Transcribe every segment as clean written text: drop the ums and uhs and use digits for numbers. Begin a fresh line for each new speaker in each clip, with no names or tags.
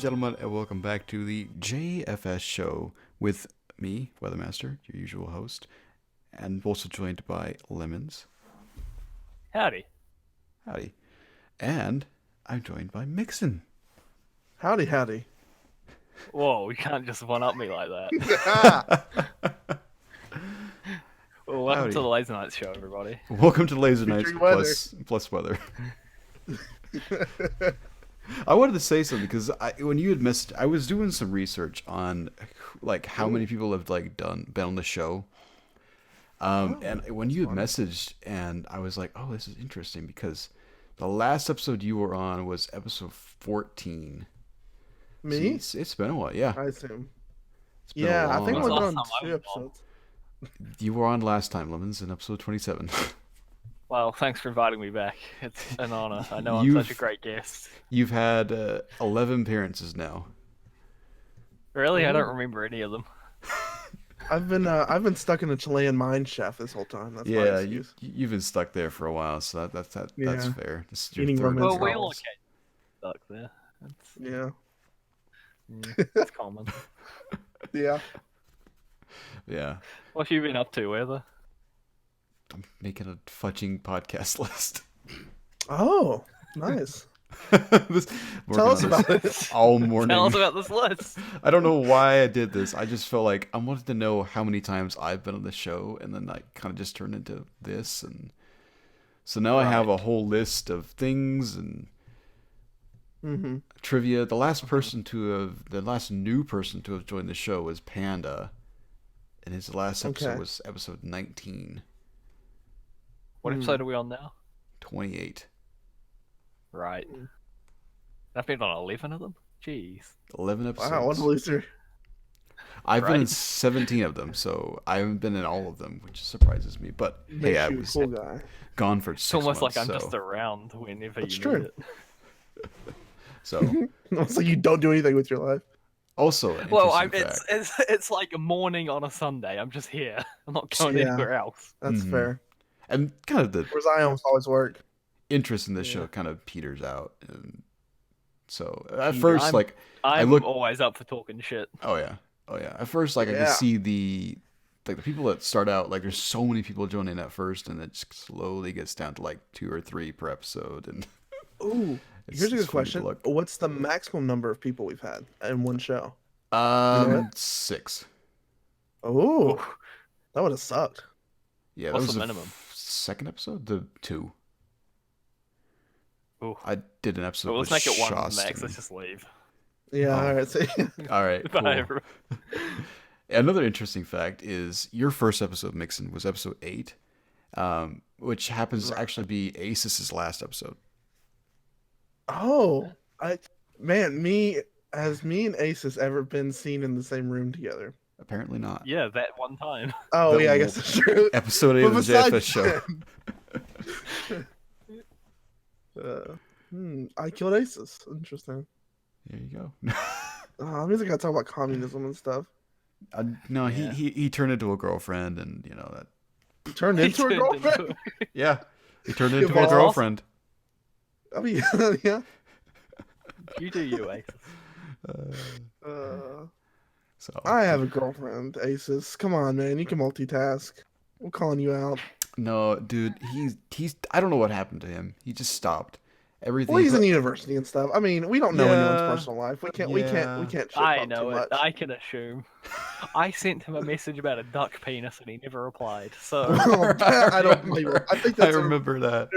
gentlemen, and welcome back to the JFS Show with me, WeatherMaster, your usual host, and also joined by Lemons.
Howdy.
Howdy. And I'm joined by Mickson.
Howdy, howdy.
Whoa, you can't just one-up me like that. Well, welcome
Howdy.
to the Laser Nights show, everybody.
Welcome to Laser Nights plus weather. I wanted to say something because when you had missed, I was doing some research on like how many people have like been on the show. And when you had messaged, and I was like, oh, this is interesting because the last episode you were on was episode 14.
Me?
So it's been a while, yeah.
I assume.
Been a
Yeah, I think
long
we're
Last
on
time I
2
was on.
episodes.
You were on last time, Lemons, in episode 27.
Well, thanks for inviting me back. It's an honor. I know I'm
You've-
such a great guest.
You've had 11 appearances now.
Really? I don't remember any of them.
I've been stuck in a Chilean mine shaft this whole time. That's my
Yeah,
excuse.
you've been stuck there for a while, so that's
Yeah.
fair. This is your
Eating
third
romance
Well,
episode.
we all
novels.
get stuck there. That's common.
Yeah.
Yeah.
What have you been up to, Weather?
I'm making a fudging podcast list.
Oh, nice.
Working
Tell us
on
about
this
it.
all morning.
Tell us about this list.
I don't know why I did this. I just felt like I wanted to know how many times I've been on the show, and then I kind of just turned into this, and so now I have a whole list of things and
Mm-hmm.
trivia. The last new person to have joined the show was Panda, and his last episode
Okay.
was episode 19,
What episode are we on now?
28.
Right. I've been on 11 of them? Jeez.
11 episodes.
Wow, what a loser.
I've been in
Right.
17 of them, so I haven't been in all of them, which surprises me. But hey,
Makes
I
you a
was
cool guy.
gone for
It's
6
almost
months.
like I'm
so,
just around whenever
That's
you
true.
need it.
so
It's like you don't do anything with your life.
also an
Well,
interesting fact.
it's like a morning on a Sunday. I'm just here. I'm not going
Yeah.
anywhere else.
That's
Mhm.
fair.
And kind of the
Whereas I almost always work.
interest in this
Yeah.
show kind of peters out. And so at
Yeah,
first,
I'm-
like,
I'm
look-
always up for talking shit.
oh yeah. At first, like, I
Yeah.
could see the people that start out, like, there's so many people joining at first, and it just slowly gets down to like 2 or 3 per episode. And
Ooh.
it's-
Here's a
it's
good
funny to
question.
look.
What's the maximum number of people we've had in one show? know
6.
Oh, that would have sucked.
Yeah,
What's
that was
the
the
minimum?
second episode, the 2.
Ooh.
I did an episode
Well, let's
with
make it one
Shasta.
max. Let's just leave.
Yeah,
Oh.
all right. So,
All right,
Bye,
cool.
everyone.
Another interesting fact is your first episode, Mickson, was episode 8, which happens to actually be Asus's last episode.
oh, me and Aces ever been seen in the same room together?
Apparently not.
Yeah, that one time.
Oh,
That
yeah, I
will-
guess that's true.
Episode 8
But
of the
besides
JFS Show.
I killed Aces. Interesting.
There you go.
That means I gotta talk about communism and stuff.
No,
Yeah.
he turned into a girlfriend, and you know that.
You turned into a
Turned
girlfriend?
into-
Yeah, he turned into a
Evolved.
girlfriend.
I mean, yeah.
You do you, Ace.
So
I have a girlfriend, Aces. Come on, man. You can multitask. I'm calling you out.
no, dude, he's. I don't know what happened to him. He just stopped. Everything.
Well, he's in university and stuff. I mean, we don't know anyone's
Yeah.
personal life. We can't shit
I
talk
know
too
it.
much.
I can assume. I sent him a message about a duck penis and he never replied. So
Oh, I don't blame you. I think
I
that's
remember that.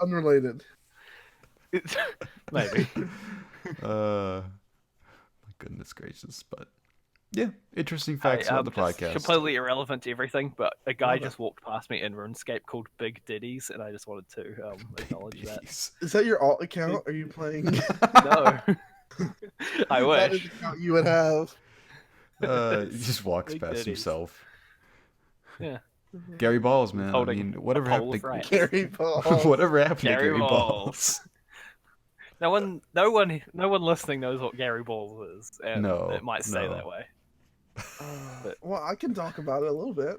unrelated.
maybe.
My goodness gracious, but yeah, interesting facts about the
Just
podcast.
completely irrelevant to everything, but a guy
Love it.
just walked past me in RuneScape called Big Diddies, and I just wanted to acknowledge that.
Jeez.
Is that your alt account? Are you playing?
No. I
That is
wish.
the account you would have.
He just walks
Big
past
titties.
himself.
Yeah.
Gary Balls, man. I
Holding
mean,
a
whatever
pole
happened
of
to
rice.
Gary Paul.
whatever happened to
Gary
Gary Balls?
No one listening knows what Gary Balls is, and
No,
it might stay
no.
that way.
Well, I can talk about it a little bit.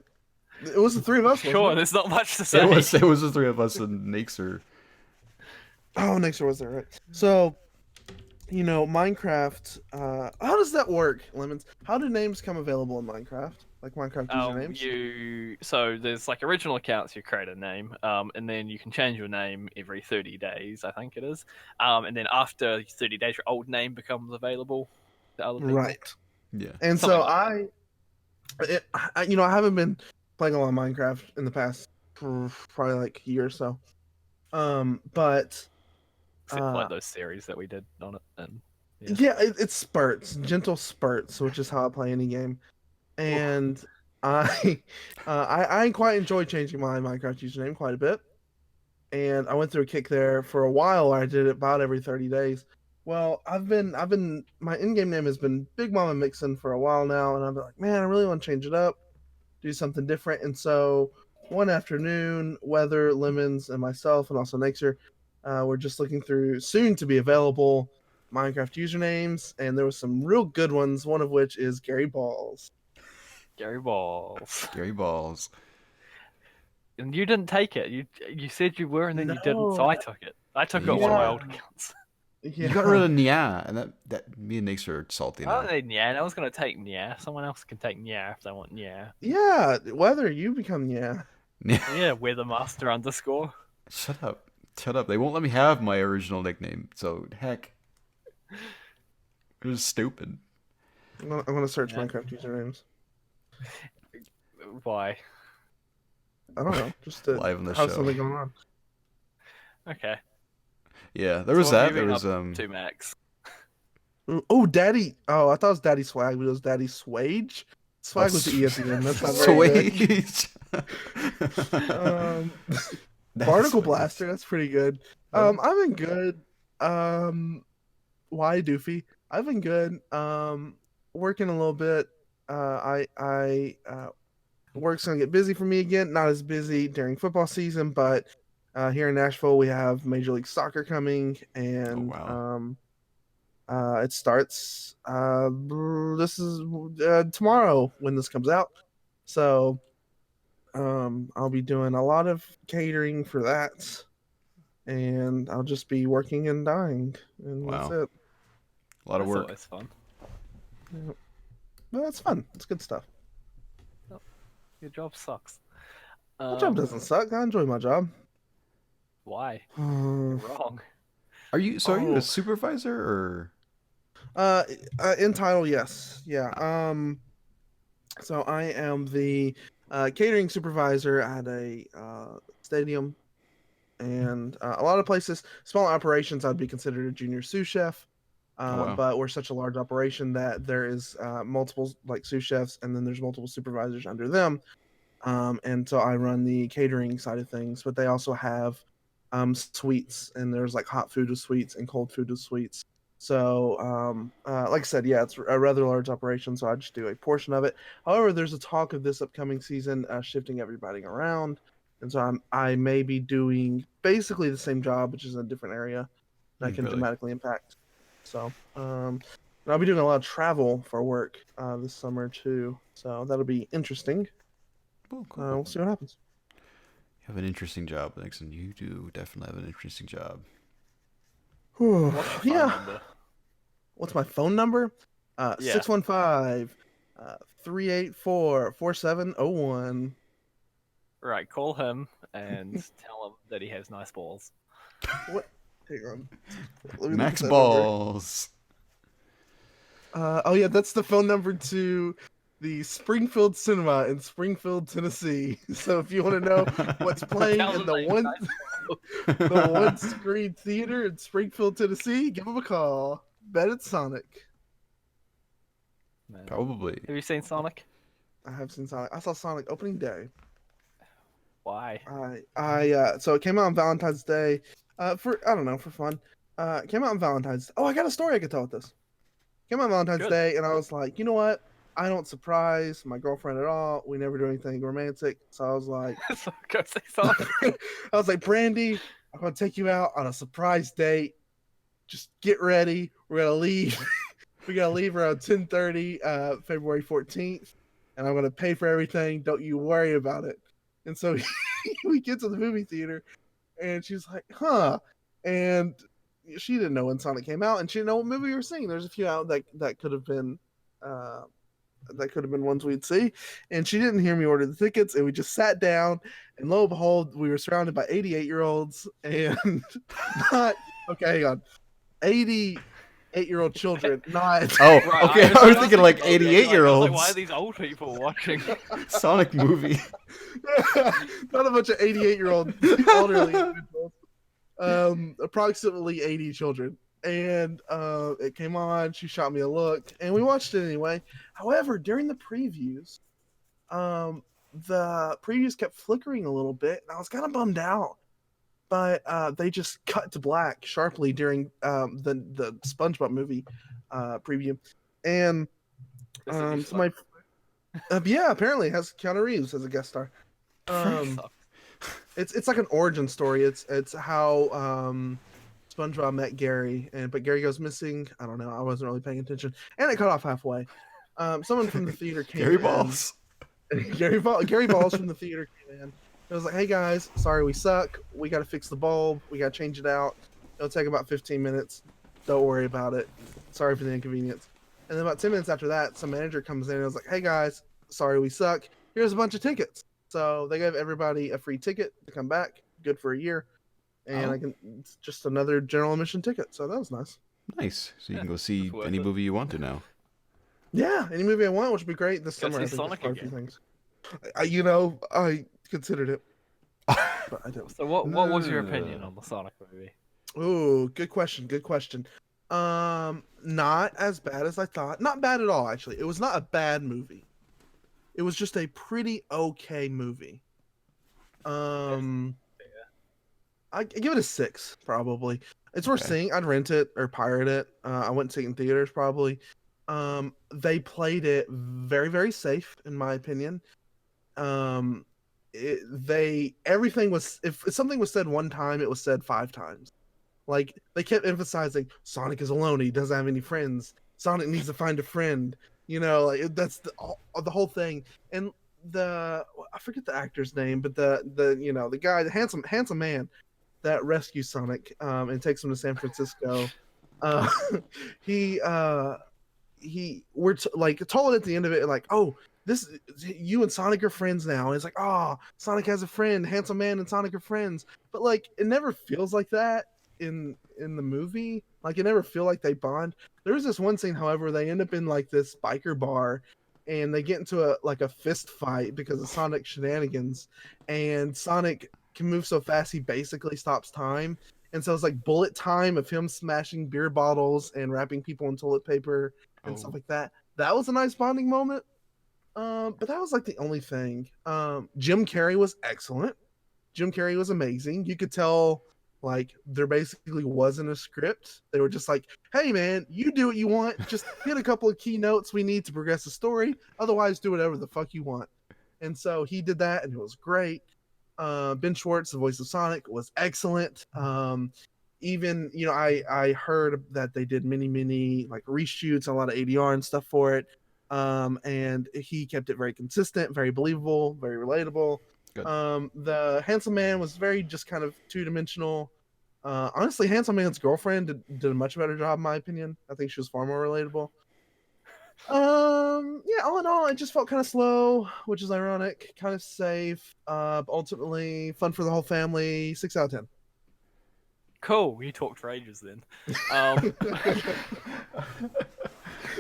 It was the three of us. wasn't
Sure,
it?
there's not much to say.
It was the three of us and Nixer.
Oh, next year was there, right? So, Minecraft. How does that work, Lemons? How do names come available in Minecraft? Like Minecraft usernames?
So there's like original accounts. You create a name, and then you can change your name every 30 days, I think it is. And then after 30 days, your old name becomes available to other people.
Right.
Yeah.
And
Something
so
like that.
I haven't been playing a lot of Minecraft in the past probably like a year or so. But
Except for
uh,
like those series that we did on it, and yeah.
yeah, it's spurts, gentle spurts, which is how I play any game.
Oof.
And I, I quite enjoy changing my Minecraft username quite a bit. And I went through a kick there for a while. Where I did it about every 30 days. Well, my in-game name has been Big Mama Mickson for a while now, and I've been like, man, I really want to change it up, do something different. And so one afternoon, Weather, Lemons, and myself, and also Nature, we're just looking through soon to be available Minecraft usernames, and there was some real good ones. One of which is Gary Balls.
Gary Balls.
Gary Balls.
And you didn't take it. You said you were, and then you didn't. So
No,
I took it. I took it
You
on one of my
yeah,
old accounts.
You got rid
yeah,
of Nya, and that me and Nix are salty
I don't
now.
need Nya. I was gonna take Nya. Someone else can take Nya if they want Nya.
yeah. Weather, you become yeah.
Yeah, WeatherMaster underscore.
Shut up. Shut up. They won't let me have my original nickname. So heck, it was stupid.
I'm gonna search
Yeah.
Minecraft usernames.
Why?
I don't know, just to
Live on the
have
show.
something going on.
Okay.
Yeah, there
So
was
what have
that.
you
There
been
was
up to, Max?
Oh, Daddy. Oh, I thought it was Daddy Swag, but it was Daddy Swage.
oh
Swag with the E at the end. That's not very good.
Swage.
Um,
That
Barnacle
Swage.
Blaster. That's pretty good.
Oh,
I've been good. Why Doofy? I've been good. Working a little bit. Work's gonna get busy for me again. Not as busy during football season, but here in Nashville we have Major League Soccer coming,
oh
and
wow.
it starts. This is tomorrow when this comes out, so I'll be doing a lot of catering for that, and I'll just be working and dying, and that's
Wow.
it.
A lot of
That's
work.
always fun.
Yeah. But that's fun. It's good stuff.
Your job sucks.
My job doesn't suck. I enjoy my job.
Why?
Uh,
You're wrong.
Are you a
oh,
supervisor or
uh, in title, yes, yeah. So I am the catering supervisor at a stadium, and a lot of places, small operations, I'd be considered a junior sous chef.
oh wow.
But we're such a large operation that there is multiple like sous chefs, and then there's multiple supervisors under them. And so I run the catering side of things, but they also have suites, and there's like hot food with suites and cold food with suites. So, like I said, yeah, it's a rather large operation, so I just do a portion of it. However, there's a talk of this upcoming season shifting everybody around, and so I may be doing basically the same job, which is in a different area that can
Really?
dramatically impact. So, and I'll be doing a lot of travel for work this summer too, so that'll be interesting.
Oh, cool.
We'll see what happens.
You have an interesting job, Nixon. You do definitely have an interesting job.
What's your phone
Yeah.
number?
What's my phone number?
Yeah.
615 384 4701.
Right. Call him and tell him that he has nice balls.
What? Hang on. Let me look at
Max
that number.
balls.
Oh, yeah, that's the phone number to the Springfield Cinema in Springfield, Tennessee. So if you want to know what's playing
Tell
in
them they have nice balls.
the one screen theater in Springfield, Tennessee, give them a call. Bet it's Sonic.
Man.
Probably.
Have you seen Sonic?
I have seen Sonic. I saw Sonic opening day.
Why?
So it came out on Valentine's Day, for I don't know, for fun. It came out on Valentine's. Oh, I got a story I could tell with this. Came out on Valentine's
Good.
Day, and I was like, you know what? I don't surprise my girlfriend at all. We never do anything romantic. So I was like,
So go see Sonic.
I was like, Brandy, I'm gonna take you out on a surprise date. Just get ready. We're gonna leave. We gotta leave around 10:30, February 14th, and I'm gonna pay for everything. Don't you worry about it. And so we get to the movie theater, and she's like, huh. And she didn't know when Sonic came out, and she didn't know what movie we were seeing. There's a few out that could have been ones we'd see, and she didn't hear me order the tickets, and we just sat down, and lo and behold, we were surrounded by 88-year-olds and not hang on, 88-year-old children, not
Oh,
Right,
okay. I was thinking like
I was
88-year-olds.
like, why are these old people watching?
Sonic movie.
not a bunch of 88-year-old elderly individuals. Approximately 80 children. And it came on, she shot me a look, and we watched it anyway. However, during the previews, the previews kept flickering a little bit, and I was kind of bummed out. But they just cut to black sharply during the SpongeBob movie preview. And so my yeah, apparently it has Keanu Reeves as a guest star. It's like an origin story. It's how SpongeBob met Gary, but Gary goes missing. I don't know. I wasn't really paying attention, and it cut off halfway. Someone from the theater came
Gary
in.
Balls.
Gary Balls from the theater came in. It was like, hey guys, sorry we suck. We got to fix the bulb. We got to change it out. It'll take about 15 minutes. Don't worry about it. Sorry for the inconvenience. And then about 10 minutes after that, some manager comes in and was like, hey guys, sorry we suck. Here's a bunch of tickets. So they gave everybody a free ticket to come back. Good for a year. And it's just another general admission ticket. So that was nice.
Nice. So you can go see any movie you want to now.
Yeah, any movie I want, which would be great this summer. I think
Sonic
a few things. I considered it, but I didn't.
So what was your opinion on the Sonic movie?
Ooh, good question. Good question. Not as bad as I thought. Not bad at all, actually. It was not a bad movie. It was just a pretty okay movie. I give it a 6, probably. It's worth seeing. I'd rent it or pirate it. I wouldn't see it in theaters, probably. They played it very, very safe, in my opinion. Everything was, if something was said one time, it was said 5 times. Like, they kept emphasizing Sonic is alone. He doesn't have any friends. Sonic needs to find a friend. You know, like that's the whole thing. And I forget the actor's name, but the guy, the handsome man that rescues Sonic and takes him to San Francisco. We're told at the end of it, like, oh, you and Sonic are friends now. And it's like, oh, Sonic has a friend, handsome man and Sonic are friends. But like, it never feels like that in the movie. Like, it never feel like they bond. There's this one scene, however, they end up in like this biker bar, and they get into a fist fight because of Sonic shenanigans, and Sonic can move so fast he basically stops time. And so it's like bullet time of him smashing beer bottles and wrapping people in toilet paper and stuff like that. That was a nice bonding moment. But that was like the only thing. Jim Carrey was excellent. Jim Carrey was amazing. You could tell like there basically wasn't a script. They were just like, hey man, you do what you want. Just hit a couple of key notes we need to progress the story. Otherwise, do whatever the fuck you want. And so he did that, and it was great. Ben Schwartz, the voice of Sonic, was excellent. Even, I heard that they did many like reshoots, a lot of ADR and stuff for it. And he kept it very consistent, very believable, very relatable. Good. The handsome man was very just kind of two-dimensional. Honestly, handsome man's girlfriend did a much better job, in my opinion. I think she was far more relatable. Yeah, all in all, it just felt kind of slow, which is ironic, kind of safe. Ultimately, fun for the whole family. 6 out of 10.
Cool. We talked for ages then.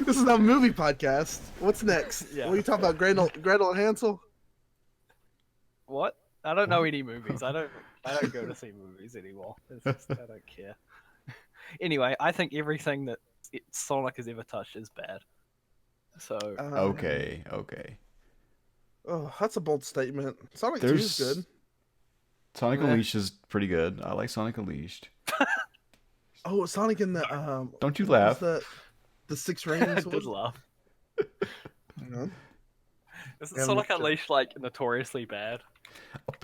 This is not a movie podcast. What's next? Yeah. What are you talking about? Gretel and Hansel?
What? I don't know any movies. I don't go to see movies anymore. I don't care. Anyway, I think everything that Sonic has ever touched is bad. So
okay.
Oh, that's a bold statement. Sonic 2 is good.
Sonic Unleashed is pretty good. I like Sonic Unleashed.
Oh, Sonic in the
Don't you laugh?
The 6 rings.
I did laugh.
Hang on.
Isn't Sonic Unleashed like notoriously bad?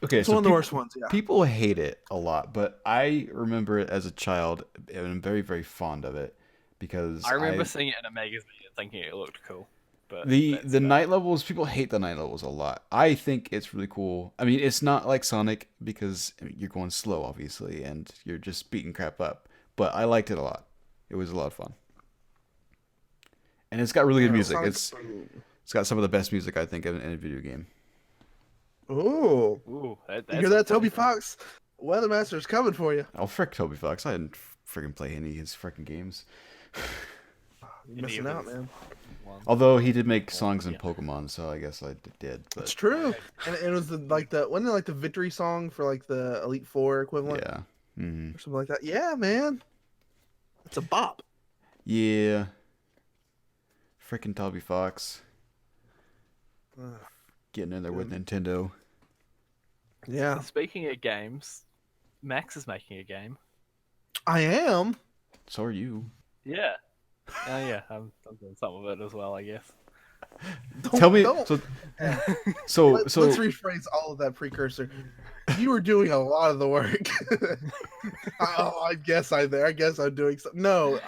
Okay,
it's one of the worst ones. Yeah.
People hate it a lot, but I remember it as a child, and I'm very, very fond of it because
I remember seeing it in a magazine and thinking it looked cool. But
the night levels, people hate the night levels a lot. I think it's really cool. I mean, it's not like Sonic because you're going slow, obviously, and you're just beating crap up. but I liked it a lot. It was a lot of fun, and it's got really good music. It's got some of the best music I think in a video game.
Ooh,
that's
you hear that, Toby Fox? WeatherMaster's coming for you.
Oh, frick Toby Fox! I didn't freaking play any of his freaking games.
You're missing out, man.
Although he did make songs in Pokemon, so I guess I did. But...
It's true, and it was wasn't it like the victory song for like the Elite Four equivalent?
Yeah,
or something like that. Yeah, man, it's a bop.
Yeah, freaking Toby Fox, getting in there with Nintendo.
Yeah.
Speaking of games, Max is making a game.
I am.
So are you.
Yeah. Oh yeah, I'm doing some of it as well, I guess.
Tell me. So
let's rephrase all of that precursor. You were doing a lot of the work. I guess I'm doing something. No,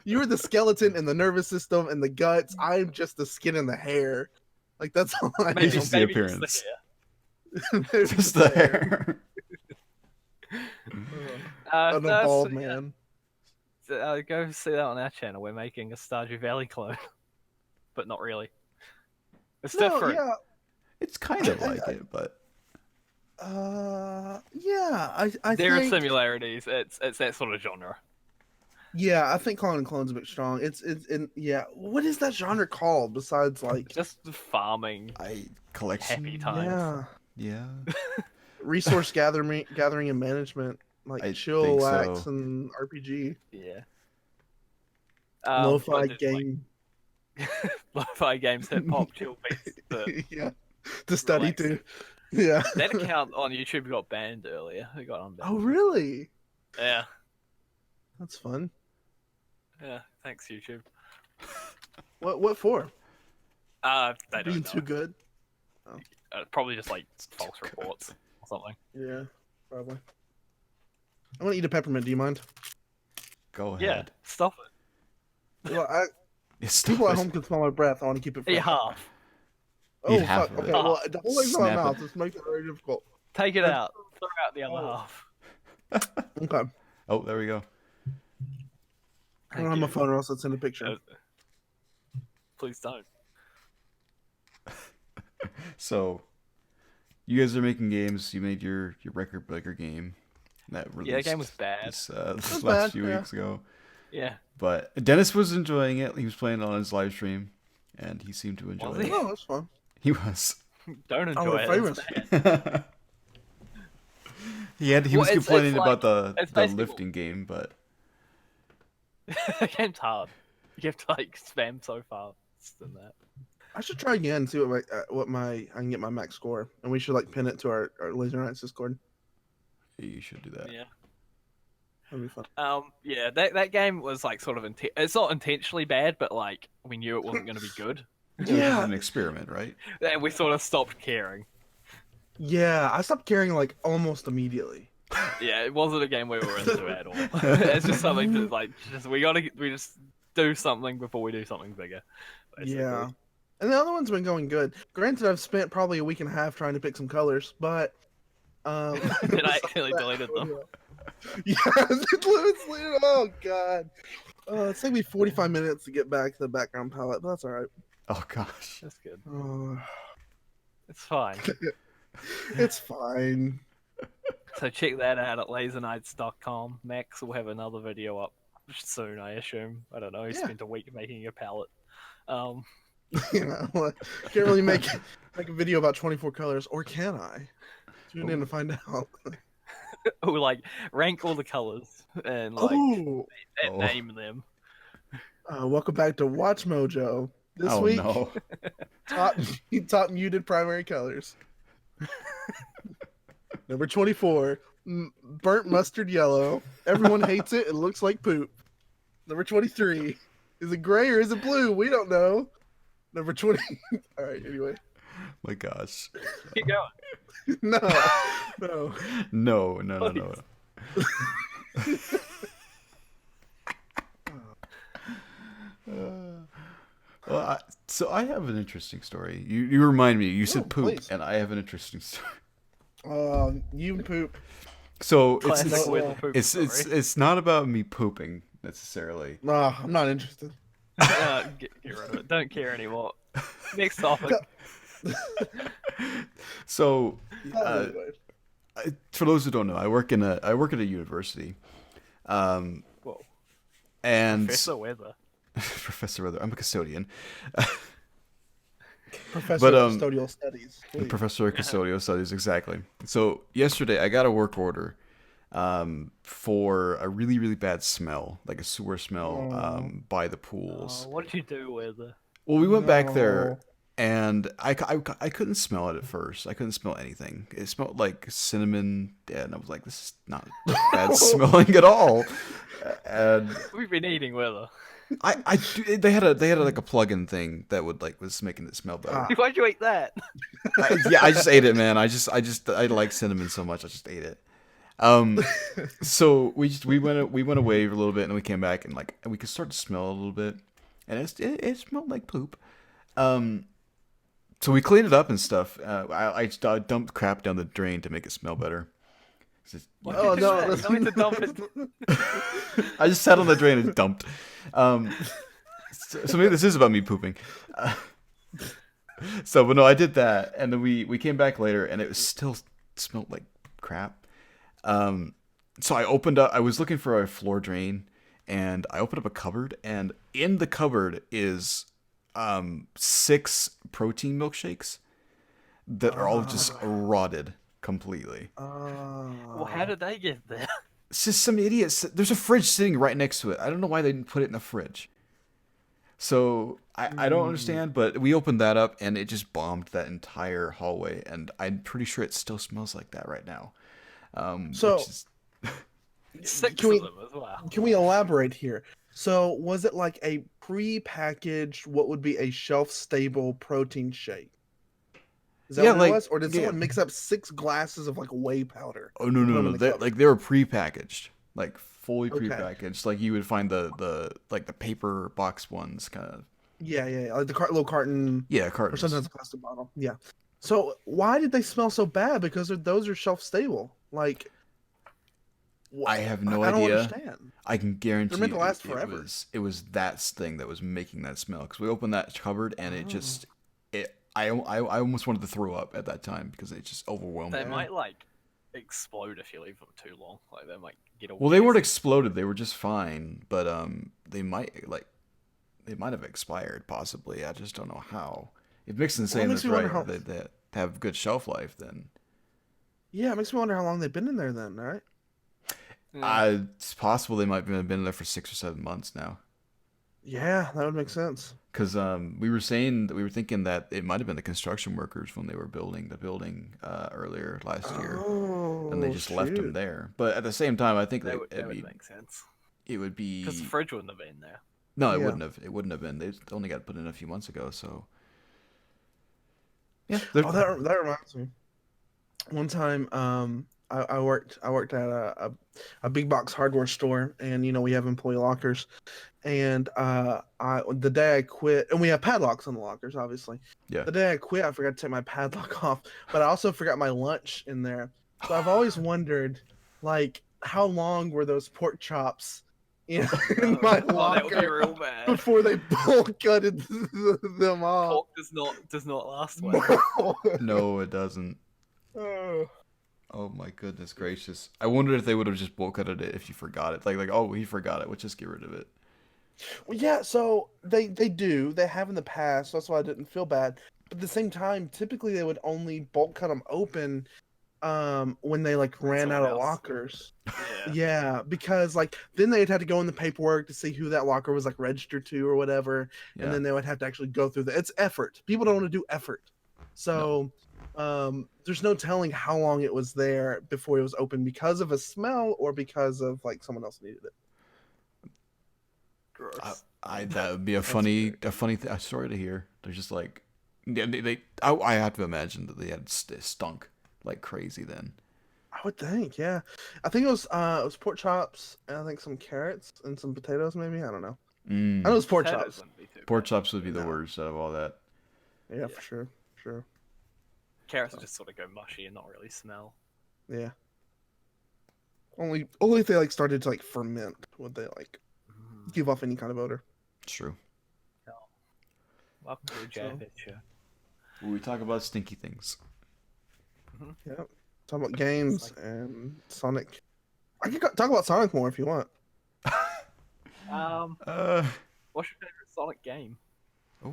you were the skeleton and the nervous system and the guts. I'm just the skin and the hair. Like that's all I am.
Just the appearance. Just the hair.
An bald man.
Go see that on our channel. We're making a Stardew Valley clone, but not really. It's different.
Yeah.
It's kind of like it, but
yeah. I
there
think...
are similarities. It's that sort of genre.
Yeah, I think calling clones a bit strong. It's yeah. What is that genre called besides like
just farming?
Collection.
Happy times.
Yeah.
Resource gathering and management. Like chillax and RPG.
Yeah.
Lo-fi game.
Like, lo-fi games, hip hop, chill beats.
Yeah. To study too. Yeah.
That account on YouTube got banned earlier. It got unbanned.
Oh really?
Yeah.
That's fun.
Yeah. Thanks, YouTube.
What for?
They don't
Being
know.
too good.
Oh. Probably just like false reports or something.
Yeah, probably. I want to eat a peppermint. Do you mind?
Go ahead.
Yeah, stop it.
Well, people at home can smell my breath. I want to keep it fresh.
Eat half.
Oh,
Eat half
fuck.
of
Okay,
it.
well, the whole thing's in my
Snap
mouth.
it.
This makes it very difficult.
Take it out. Throw out the other half.
Okay.
Oh, there we go.
I don't have my phone, or else I'd send a picture.
Please don't.
So, you guys are making games. You made your record breaker game. That released
Yeah, the game was bad.
This last few weeks ago.
Yeah.
But Dennis was enjoying it. He was playing it on his live stream, and he seemed to enjoy it.
Oh, that's fun.
He was.
Don't enjoy it.
Famous.
He was complaining about the
basically
lifting game, but
the game's hard. You have to like spam so fast than that.
I should try again and see what I can get my max score, and we should like pin it to our Laser Knights Discord.
you should do that.
Yeah.
That'd be fun.
Yeah, that game was like sort of it's not intentionally bad, but like we knew it wasn't going to be good.
Yeah.
An experiment, right?
And we sort of stopped caring.
Yeah, I stopped caring like almost immediately.
Yeah, it wasn't a game we were into at all. It's just something that like we just do something before we do something bigger. Basically.
Yeah. And the other one's been going good. Granted, I've spent probably a week and a half trying to pick some colors, but
and I accidentally deleted them.
Yeah, oh god. It's taking me 45 minutes to get back to the background palette, but that's alright.
Oh gosh.
That's good.
Oh,
It's fine.
it's fine.
So check that out at lasernights.com. Max will have another video up soon, I assume. I don't know. He spent a week making a palette.
Yeah, well, I can't really make a video about 24 colors, or can I? Tune in to find out.
Or like rank all the colors and like name them.
Welcome back to Watch Mojo. This week,
no.
top muted primary colors. Number 24, burnt mustard yellow. Everyone hates it. It looks like poop. Number 23, is it gray or is it blue? We don't know. Number 20. All right. Anyway.
My gosh.
Keep going.
No.
Well, so I have an interesting story. You remind me. You said poop,
please.
and I have an interesting story.
You poop.
So
Classic weather poop story.
it's not about me pooping necessarily.
Nah, I'm not interested.
Get rid of it. Don't care anymore. Next topic.
So,
Anyway.
for those who don't know, I work at a university,
Whoa.
and
Professor Weather.
Professor Weather. I'm a custodian.
Professor of Custodial Studies. Please.
Professor of Custodial Studies, exactly. So yesterday I got a work order for a really, really bad smell, like a sewer smell by the pools.
What did you do, Weather?
Well, we went back there,
No.
and I couldn't smell it at first. I couldn't smell anything. It smelled like cinnamon, and I was like, this is not bad smelling at all. And
We've been eating Weather.
they had like a plug-in thing that was making it smell better.
Why'd you eat that?
I just ate it, man. I like cinnamon so much, I just ate it. So we went away for a little bit, and we came back, and we could start to smell a little bit, and it smelled like poop. So we cleaned it up and stuff. I dumped crap down the drain to make it smell better.
Oh no! That's to dump it.
I just sat on the drain and dumped. So maybe this is about me pooping. But no, I did that, and then we came back later, and it was still smelled like crap. So I opened up. I was looking for a floor drain, and I opened up a cupboard, and in the cupboard is 6 protein milkshakes that are all just rotted completely.
Well, how did they get there?
It's just some idiots. There's a fridge sitting right next to it. I don't know why they didn't put it in the fridge. So I don't understand, but we opened that up, and it just bombed that entire hallway, and I'm pretty sure it still smells like that right now.
So,
Six of them as well.
Can we elaborate here? So, was it like a pre-packaged, what would be a shelf-stable protein shake? Is that what it was? Or did someone mix up 6 glasses of like whey powder?
Oh no! They were pre-packaged, like fully pre-packaged, like you would find the paper box ones, kind of.
Yeah, like the little carton.
Yeah, carton.
Or sometimes a plastic bottle. Yeah. So why did they smell so bad? Because those are shelf-stable. Like,
I have no
idea.
I don't
understand.
I can guarantee
they're meant to last forever.
It was that thing that was making that smell, because we opened that cupboard and I almost wanted to throw up at that time because it just overwhelmed me.
They might explode if you leave them too long. Like they might get away.
Well, they weren't exploded; they were just fine. But they might have expired possibly. I just don't know how. If Mickson's saying this right, they have good shelf life, then.
Yeah, it makes me wonder how long they've been in there then, right?
It's possible they might have been there for 6 or 7 months now.
Yeah, that would make sense.
Because we were thinking that it might have been the construction workers when they were building the building earlier last year, and they just left them there. But at the same time, I think that would
make sense.
It would be
because the fridge wouldn't have been there.
No, it wouldn't have. It wouldn't have been. They only got put in a few months ago, so. Yeah.
That reminds me. One time, I worked at a big box hardware store, and we have employee lockers, and the day I quit, and we have padlocks on the lockers, obviously.
Yeah.
The day I quit, I forgot to take my padlock off, but I also forgot my lunch in there. So I've always wondered, like, how long were those pork chops in my locker
that would be real bad.
before they bulk gutted them off?
Pork does not last well.
No, it doesn't. Oh my goodness gracious! I wondered if they would have just bulk gutted it if you forgot it. Like oh, he forgot it. We'll just get rid of it.
Well, yeah. So they do. They have in the past. So that's why I didn't feel bad. But at the same time, typically they would only bulk cut them open when they ran out of lockers. Yeah, because then they'd have to go in the paperwork to see who that locker was registered to or whatever, and then they would have to actually go through it's effort. People don't want to do effort, so there's no telling how long it was there before it was open because of a smell or because of someone else needed it.
Gross.
That would be a funny story to hear. They're just I have to imagine that they had stunk like crazy then.
I would think, yeah. I think it was pork chops and I think some carrots and some potatoes, maybe. I don't know. I know it was pork chops.
Pork chops would be the worst out of all that.
Yeah, for sure.
Carrots just sort of go mushy and not really smell.
Yeah. Only if they like started to like ferment would they like give off any kind of odor.
It's true.
No. Welcome to the JFS Show.
Where we talk about stinky things.
Yeah. Talk about games and Sonic. I can talk about Sonic more if you want.
What's your favorite Sonic game?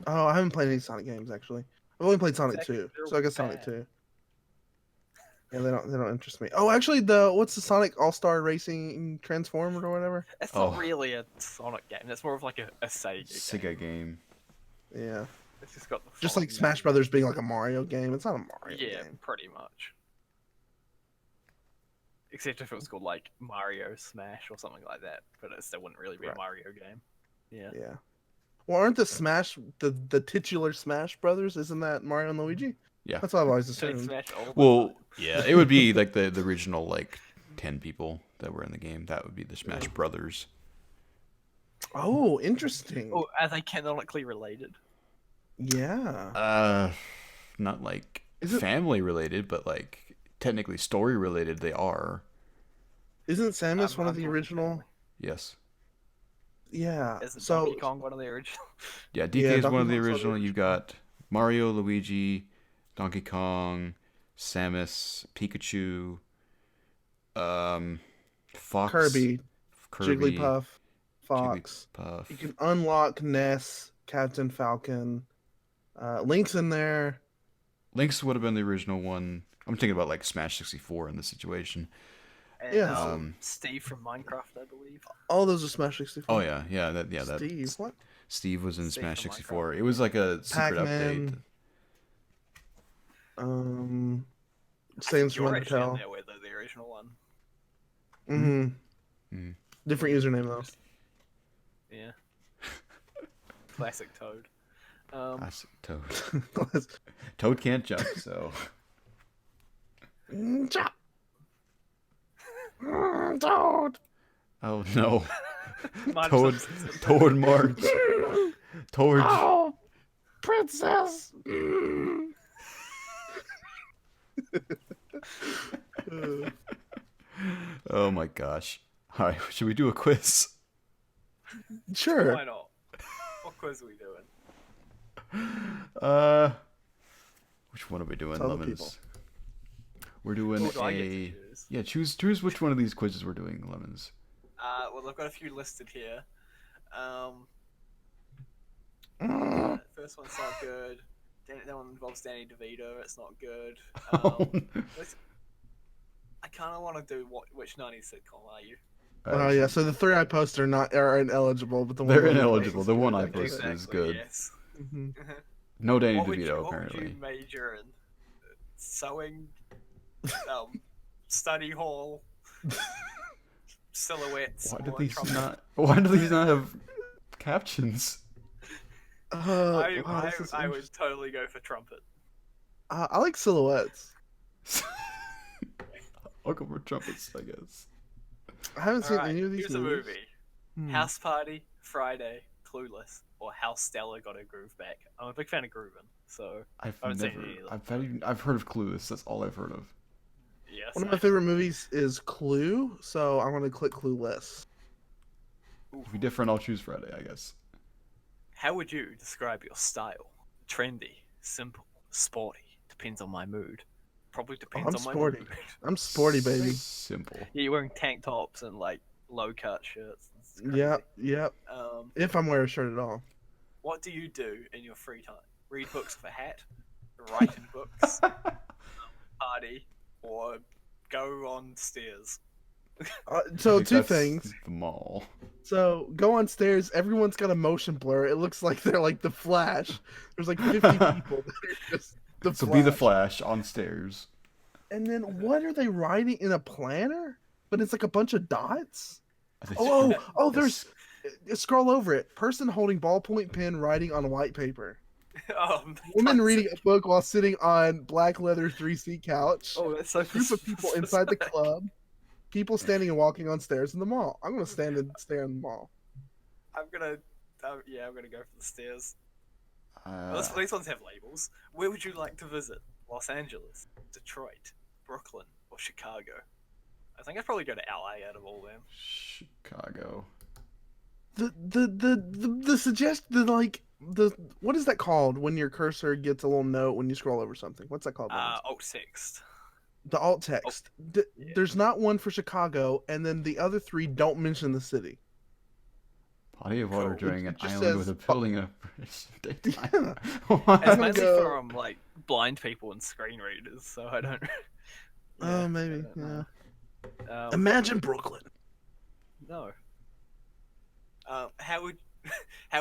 Oh, I haven't played any Sonic games actually. I've only played Sonic 2, so I guess
bad.
Sonic 2. Yeah, they don't interest me. Oh, actually, what's the Sonic All-Star Racing Transformed or whatever?
It's not really a Sonic game. That's more of like a Sega
game.
Yeah.
It's just got the
Just
Sonic
like Smash Brothers being like a Mario game. It's not a Mario
Yeah,
game.
pretty much. Except if it was called like Mario Smash or something like that, but it still wouldn't really be a Mario game. Yeah.
Yeah. Well, aren't the titular Smash Brothers? Isn't that Mario and Luigi?
Yeah.
That's what I've always
They
assumed.
smash all the
Well,
time.
yeah, it would be like the original like 10 people that were in the game. That would be the Smash Brothers.
Oh, interesting.
Oh, are they canonically related?
Yeah.
Not like
Is it-
family related, but like technically story related. They are.
Isn't Samus one of the
talking
original?
family.
Yes.
Yeah.
Isn't
So
Donkey Kong one of the original?
Yeah, DK
Yeah,
is
Donkey
one of the
Kong's one of the
original. You've
original.
got Mario, Luigi, Donkey Kong, Samus, Pikachu, Fox,
Kirby, Jigglypuff, Fox.
Jigglypuff.
You can unlock Ness, Captain Falcon. Link's in there.
Link's would have been the original one. I'm thinking about like Smash 64 in this situation.
And,
Yeah.
Steve from Minecraft, I believe.
All those are Smash 64.
Oh yeah, that
Steve, what?
Steve was in
Steve
Smash
from
64.
Minecraft.
It was like a secret
Pac-Man.
update.
Sans
You're
from
actually in
Undertale.
there with the original one.
Mm-hmm. Different username though.
Yeah. Classic Toad.
Classic Toad. Toad can't jump, so.
Chop. Toad.
Oh no.
Mine
Toad,
was-
Toad March. Toad.
Oh, princess.
Oh my gosh. All right, should we do a quiz?
Sure.
Why not? What quiz are we doing?
Which one are we doing,
Tell the
Lemons?
people.
We're doing
Or do I get to
a
choose?
yeah. Choose which one of these quizzes we're doing, Lemons.
Well, I've got a few listed here. First one's not good. That one involves Danny DeVito. It's not good. I kind of want to do which '90s sitcom are you?
Oh yeah. So the three I post are ineligible, but the one
They're
I post
ineligible.
is
The
good,
one I
guess.
posted is good.
Yes.
Mhm.
No Danny
What would
DeVito,
you
apparently.
major in? Sewing, study hall, silhouettes.
Why
or trumpet?
Why do these not have captions?
Wow,
I
this is
would totally go for trumpet.
I like silhouettes.
I'll go for trumpets, I guess.
I haven't seen
Alright,
any of these
here's
movies.
a movie: House Party, Friday, Clueless, or How Stella Got Her Groove Back. I'm a big fan of grooving, so
I've
I haven't seen
never.
any of them.
I've heard of Clueless. That's all I've heard of.
Yes.
One of my favorite movies is Clue, so I'm gonna click Clueless.
If we different, I'll choose Friday, I guess.
How would you describe your style? Trendy, simple, sporty. Depends on my mood. Probably depends
I'm
on my
sporty.
mood.
I'm sporty, baby.
Simple.
Yeah, you're wearing tank tops and like low cut shirts. It's crazy.
Yep. If I'm wearing a shirt at all.
What do you do in your free time? Read books with a hat, write in books, party, or go on stairs?
So
I think
two
that's
things.
The mall.
So go on stairs. Everyone's got a motion blur. It looks like they're like the Flash. There's like 50 people that are just the
So
Flash.
be the Flash on stairs.
And then what are they writing in a planner? But it's like a bunch of dots.
I think-
Oh, there's. Scroll over it. Person holding ballpoint pen writing on white paper. Woman reading a book while sitting on black leather 3-seat couch.
Oh, that's so
Group of people inside the club. People standing and walking on stairs in the mall. I'm gonna stand and stare in the mall.
I'm gonna go for the stairs.
Uh,
These ones have labels. Where would you like to visit? Los Angeles, Detroit, Brooklyn, or Chicago? I think I'd probably go to LA out of all them.
Chicago.
The suggestion, like what is that called when your cursor gets a little note when you scroll over something? What's that called?
Alt text.
The alt text.
Yeah.
There's not one for Chicago, and then the other three don't mention the city.
Body of water
Cool.
during
It
an
just
island with
says-
a building and a bridge.
Yeah.
What?
It's
gonna
mostly
go-
from like blind people and screen readers, so I don't.
Oh, maybe.
I don't know.
Yeah. Imagine Brooklyn.
No. How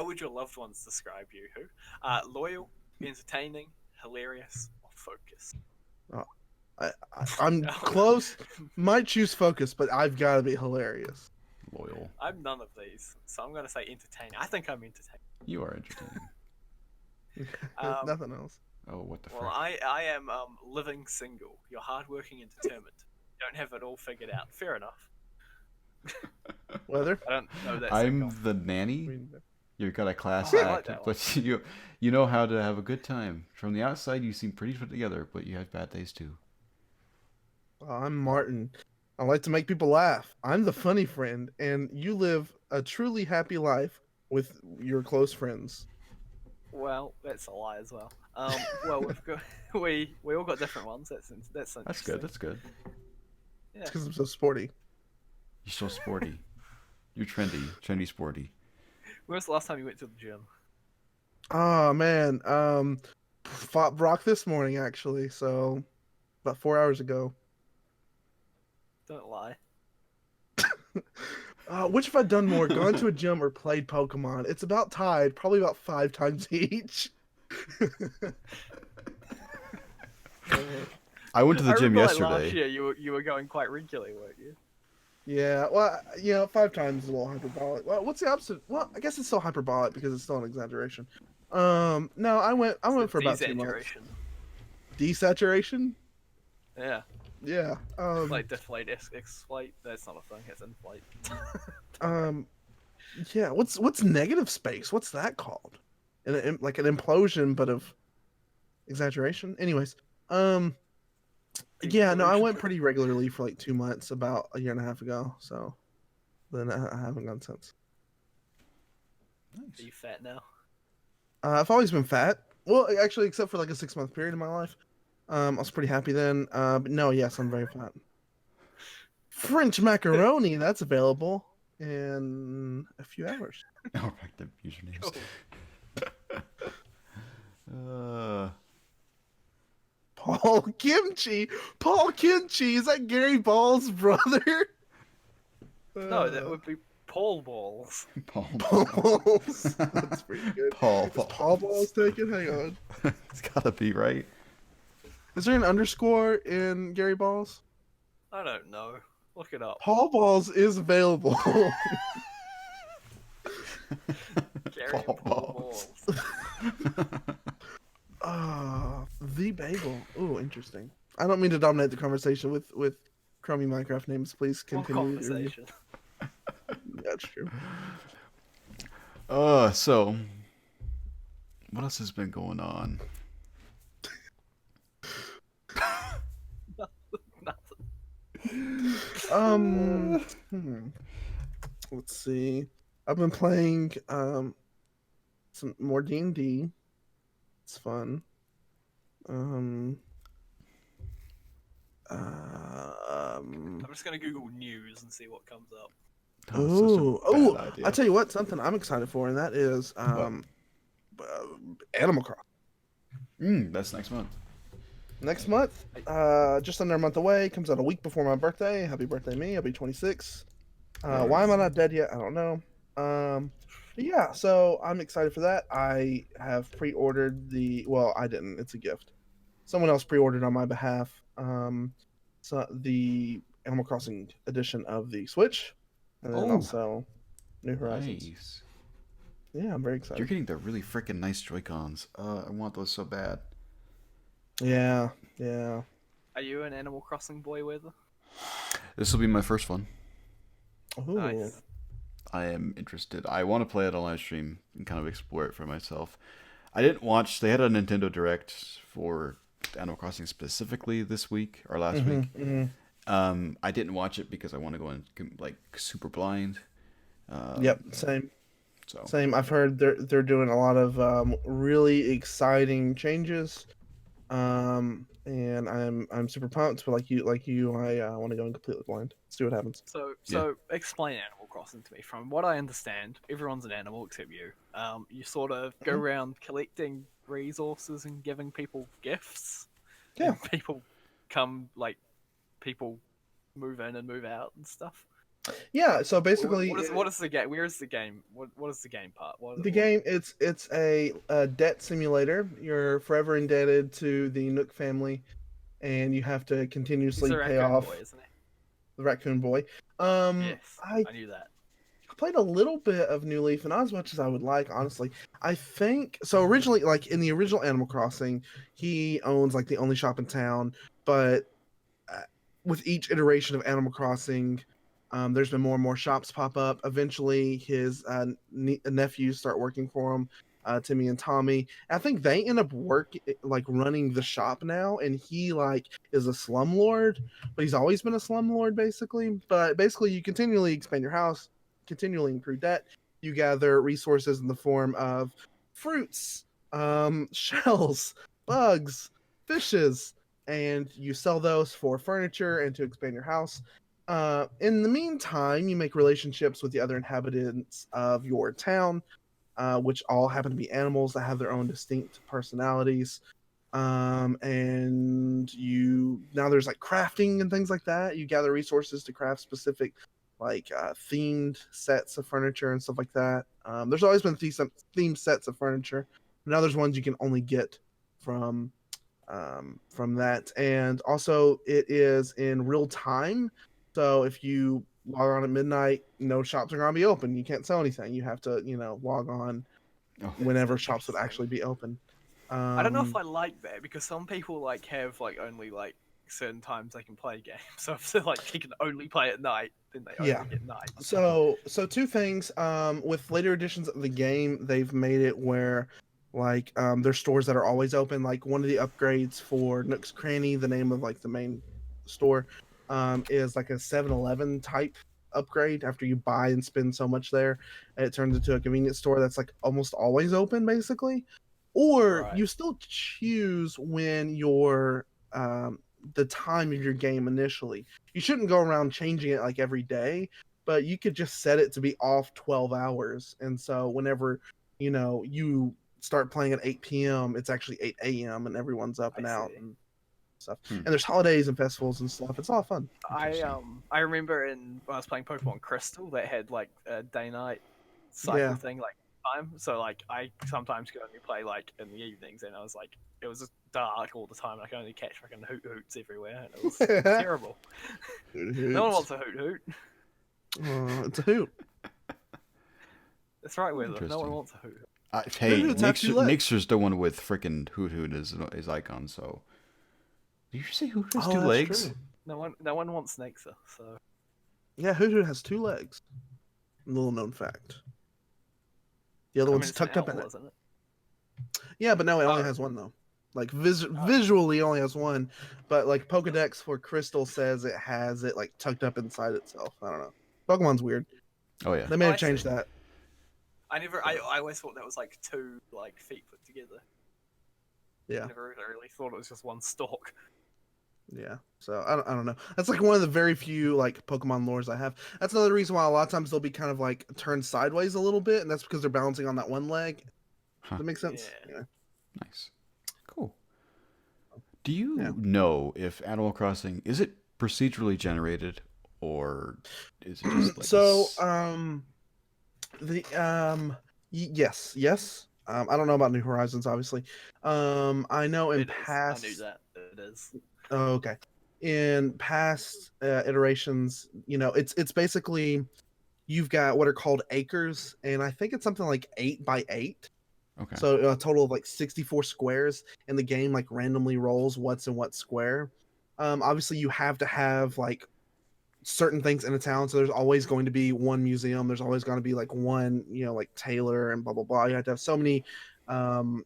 would your loved ones describe you? Loyal, entertaining, hilarious, or focused?
I'm close. Might choose focus, but I've got to be hilarious.
Loyal.
I'm none of these, so I'm gonna say entertaining. I think I'm entertaining.
You are entertaining.
Nothing else.
Oh, what the
Well,
frick?
I am living single. You're hardworking and determined. Don't have it all figured out. Fair enough.
Weather.
I don't know that.
I'm
sitcom.
the nanny. You've got a class
Oh, I like
act,
that
but you know how to have a good time. From the outside, you seem pretty put together, but you have bad days too.
I'm Martin. I like to make people laugh. I'm the funny friend, and you live a truly happy life with your close friends.
Well, that's a lie as well. Well, we've got we all got different ones. That's
That's
interesting.
good. That's good.
Yeah.
It's because I'm so sporty.
You're so sporty. You're trendy, sporty.
When was the last time you went to the gym?
Oh man, fought Brock this morning actually. So about 4 hours ago.
Don't lie.
Which have I done more? Gone to a gym or played Pokemon? It's about tied, probably about 5 times each.
I went to the
I
gym
remember,
yesterday.
Like, last year, you were going quite regularly, weren't you?
Yeah, well, 5 times is a little hyperbolic. Well, what's the opposite? Well, I guess it's still hyperbolic because it's still an exaggeration. No, I went for about 2 months.
Desaturation.
Desaturation?
Yeah,
Yeah.
like deflate, exflate. That's not a thing. It's inflate.
Yeah. What's negative space? What's that called? Like an implosion, but of exaggeration. Anyways, yeah. No, I went pretty regularly for like 2 months, about a year and a half ago. So then I haven't gone since.
Are you fat now?
I've always been fat. Well, actually, except for like a 6-month period in my life. I was pretty happy then. But no, yes, I'm very fat. French macaroni, that's available in a few hours.
Oh, back to usernames.
Paul Kimchi. Paul Kimchi, is that Gary Ball's brother?
No, that would be Paul Balls.
Paul.
Balls. That's pretty good.
Paul.
Is Paul Balls taken? Hang on.
It's gotta be right.
Is there an underscore in Gary Balls?
I don't know. Look it up.
Paul Balls is available.
Gary
Paul
Paul Balls.
The Bagel. Ooh, interesting. I don't mean to dominate the conversation with crummy Minecraft names. Please
More
continue.
conversation.
That's true.
So what else has been going on?
Nothing.
Let's see. I've been playing some more D&D. It's fun.
I'm just gonna Google news and see what comes up.
Oh,
idea.
I'll tell you what, something I'm excited for, and that is Animal Crossing.
That's next month.
Next month, just under a month away, comes out a week before my birthday. Happy birthday, me! I'll be 26. Why am I not dead yet? I don't know. But yeah, so I'm excited for that. I have pre-ordered well, I didn't. It's a gift. Someone else pre-ordered on my behalf. So the Animal Crossing edition of the Switch, and then also New Horizons.
Nice.
Yeah, I'm very excited.
You're getting the really freaking nice Joy-Cons. I want those so bad.
Yeah.
Are you an Animal Crossing boy, Weather?
This will be my first one.
Ooh.
Nice.
I am interested. I want to play it on live stream and kind of explore it for myself. I didn't watch. They had a Nintendo Direct for Animal Crossing specifically this week or last week, I didn't watch it because I want to go in like super blind.
Yep, same.
So
Same. I've heard they're doing a lot of really exciting changes. And I'm super pumped, but like you, I want to go in completely blind. See what happens.
So explain Animal Crossing to me. From what I understand, everyone's an animal except you. You sort of go
Mhm.
around collecting resources and giving people gifts,
Yeah.
and people move in and move out and stuff.
Yeah. So
What,
basically,
what is what is the game? Where is the game? What is the game part?
the game it's a debt simulator. You're forever indebted to the Nook family, and you have to
He's
continuously
a
pay
raccoon boy,
off
isn't
the raccoon boy.
he? Yes,
I
I knew that.
played a little bit of New Leaf, and not as much as I would like, honestly. I think so. Originally, like in the original Animal Crossing, he owns like the only shop in town, but uh, with each iteration of Animal Crossing, there's been more and more shops pop up. Eventually, his nephews start working for him, Timmy and Tommy. I think they end up running the shop now, and he like is a slumlord, but he's always been a slumlord basically. But basically, you continually expand your house, continually accrue debt. You gather resources in the form of fruits, shells, bugs, fishes, and you sell those for furniture and to expand your house. In the meantime, you make relationships with the other inhabitants of your town, which all happen to be animals that have their own distinct personalities. And you now there's like crafting and things like that. You gather resources to craft specific themed sets of furniture and stuff like that. There's always been themed sets of furniture. Now there's ones you can only get from from that. And also, it is in real time. So if you log on at midnight, no shops are going to be open. You can't sell anything. You have to, log on
oh,
That's
whenever shops would
interesting.
actually be open.
I don't know if
Um,
I like that because some people have only certain times they can play games. So if they're they can only play at night, then they
yeah.
only get nights.
So two things. With later editions of the game, they've made it where there's stores that are always open. Like one of the upgrades for Nook's Cranny, the name of like the main store, is like a 7-Eleven type upgrade. After you buy and spend so much there, it turns into a convenience store that's like almost always open, basically. Or
Right.
you still choose when your the time of your game initially. You shouldn't go around changing it like every day, but you could just set it to be off 12 hours. And so whenever, you start playing at 8 p.m., it's actually 8 a.m. and everyone's up
I
and out
see.
and stuff.
Hmm.
And there's holidays and festivals and stuff. It's a lot of fun.
I remember when I was playing Pokemon Crystal, they had a day night cycle
Yeah.
thing time. So I sometimes could only play in the evenings, and I was it was just dark all the time. And I could only catch fucking hoots everywhere, and it was terrible. No one wants a hoot.
It's a hoot.
That's right, Weather. No one
interesting.
wants a hoot.
Hey,
Hoots have two legs.
Mixer's the one with frickin' Hoot Hoot as his icon. So, did you say Hoot Hoot has
Oh,
two
that's
legs?
true.
No one wants Nexus, so
Yeah, Hoot has 2 legs. Little known fact. The other one's
it's an
tucked up in
owl,
it.
isn't it?
Yeah, but no, it only
Oh.
has one though. Like visually, only has one, but like Pokedex for Crystal says it has it like tucked up inside itself. I don't know. Pokemon's weird.
Oh yeah.
They may
Oh,
have
I
changed
see.
that.
I always thought that was two feet put together.
Yeah,
I never really thought it was just one stalk.
yeah. So I don't know. That's like one of the very few like Pokemon lores I have. That's another reason why a lot of times they'll be kind of like turned sideways a little bit, and that's because they're balancing on that one leg.
Huh.
Does that make sense?
Yeah.
Yeah.
Nice. Cool. Do
Yeah.
you know if Animal Crossing is it procedurally generated or is it just like
So
this?
the yes. I don't know about New Horizons, obviously. I know in
It is. I knew
past.
that. It is.
Oh, okay. In past iterations, it's basically you've got what are called acres, and I think it's something like 8 by 8.
Okay.
So a total of like 64 squares, and the game like randomly rolls what's in what square. Obviously, you have to have like certain things in a town. So there's always going to be one museum. There's always going to be like one, like tailor and blah blah blah. You have to have so many um,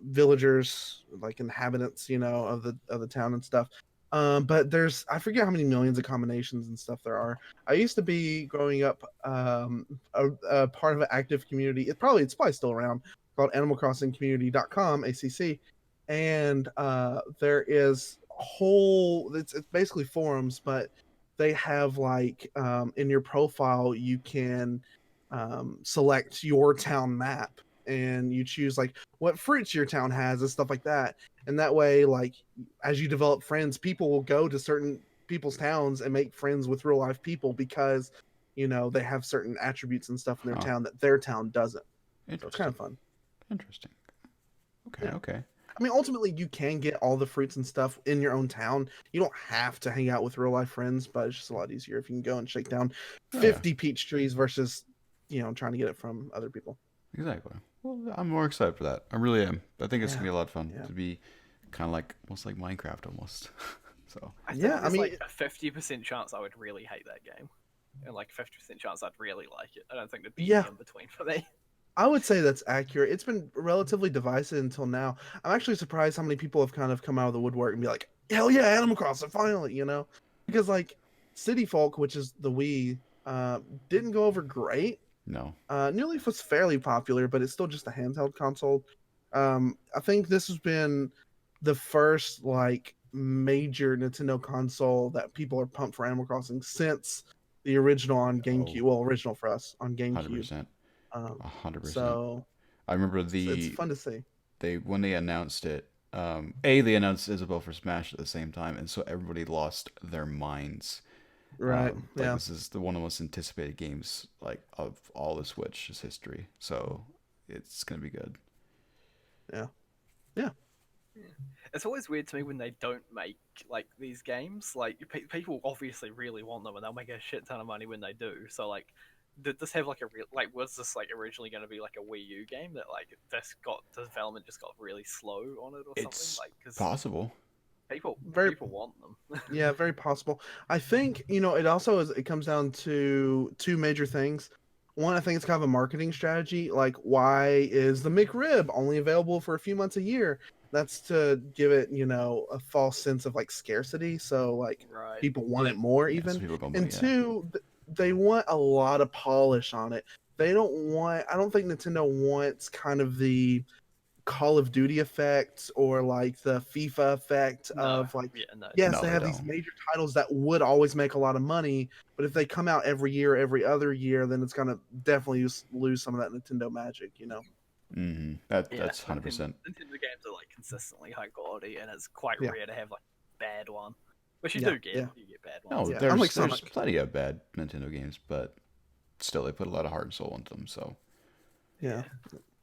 villagers, like inhabitants, of the town and stuff. But I forget how many millions of combinations and stuff there are. I used to be growing up a part of an active community. It's probably still around, called animalcrossingcommunity.com, ACC. And there is it's basically forums, but they have like in your profile you can select your town map, and you choose like what fruits your town has and stuff like that. And that way, like, as you develop friends, people will go to certain people's towns and make friends with real life people because, they have certain attributes and stuff in their
Huh.
town that their town doesn't. So it's kind
Interesting.
of fun.
Interesting. Okay.
Yeah.
Okay.
I mean, ultimately, you can get all the fruits and stuff in your own town. You don't have to hang out with real life friends, but it's just a lot easier if you can go and shake down
Oh, yeah.
50 peach trees versus, trying to get it from other people.
Exactly. Well, I'm more excited for that. I really am. I think it's
Yeah.
gonna be a lot of fun
Yeah.
to be kind of like almost like Minecraft almost. So
I think
Yeah,
there's like a 50% chance I would really hate that game, and like 50% chance I'd really like it. I don't think there'd be
Yeah.
any in between for me.
I would say that's accurate. It's been relatively divisive until now. I'm actually surprised how many people have kind of come out of the woodwork and be like, "Hell yeah, Animal Crossing, finally!" Because like City Folk, which is the Wii, didn't go over great.
no.
New Leaf was fairly popular, but it's still just a handheld console. I think this has been the first like major Nintendo console that people are pumped for Animal Crossing since the original on GameCube.
Oh,
Well, original for us on GameCube.
100%.
Um,
100%.
so
I remember
it's fun to see.
they when they announced it. They announced Isabelle for Smash at the same time, and so everybody lost their minds.
Right.
Like
Yeah.
this is one of the most anticipated games like of all the Switch's history. So it's gonna be good.
Yeah. Yeah.
It's always weird to me when they don't make like these games. Like people obviously really want them, and they'll make a shit ton of money when they do. So like, did this have like a real like? Was this like originally going to be like a Wii U game that like the development just got really slow on it or
It's
something? Like because
possible.
Very
people want them.
Yeah, very possible. I think, it comes down to two major things. One, I think it's kind of a marketing strategy. Like, why is the McRib only available for a few months a year? That's to give it, a false sense of like scarcity. So like
Right.
people want it more
Yeah, some
even.
people go,
And
yeah.
two, they want a lot of polish on it. I don't think Nintendo wants kind of the Call of Duty effect or like the FIFA effect
No.
of like,
Yeah. No.
yes,
No,
they
they
have these
don't.
major titles that would always make a lot of money, but if they come out every year, every other year, then it's gonna definitely lose some of that Nintendo magic,
Mm-hmm.
Yeah.
That's 100%.
Nintendo games are like consistently high quality, and it's quite
Yeah.
rare to have like a bad one. Which you
Yeah,
do get.
yeah.
You get bad
No,
ones.
Yeah,
there's
unlike
there's
Sonic.
plenty of bad Nintendo games, but still they put a lot of heart and soul into them. So
Yeah.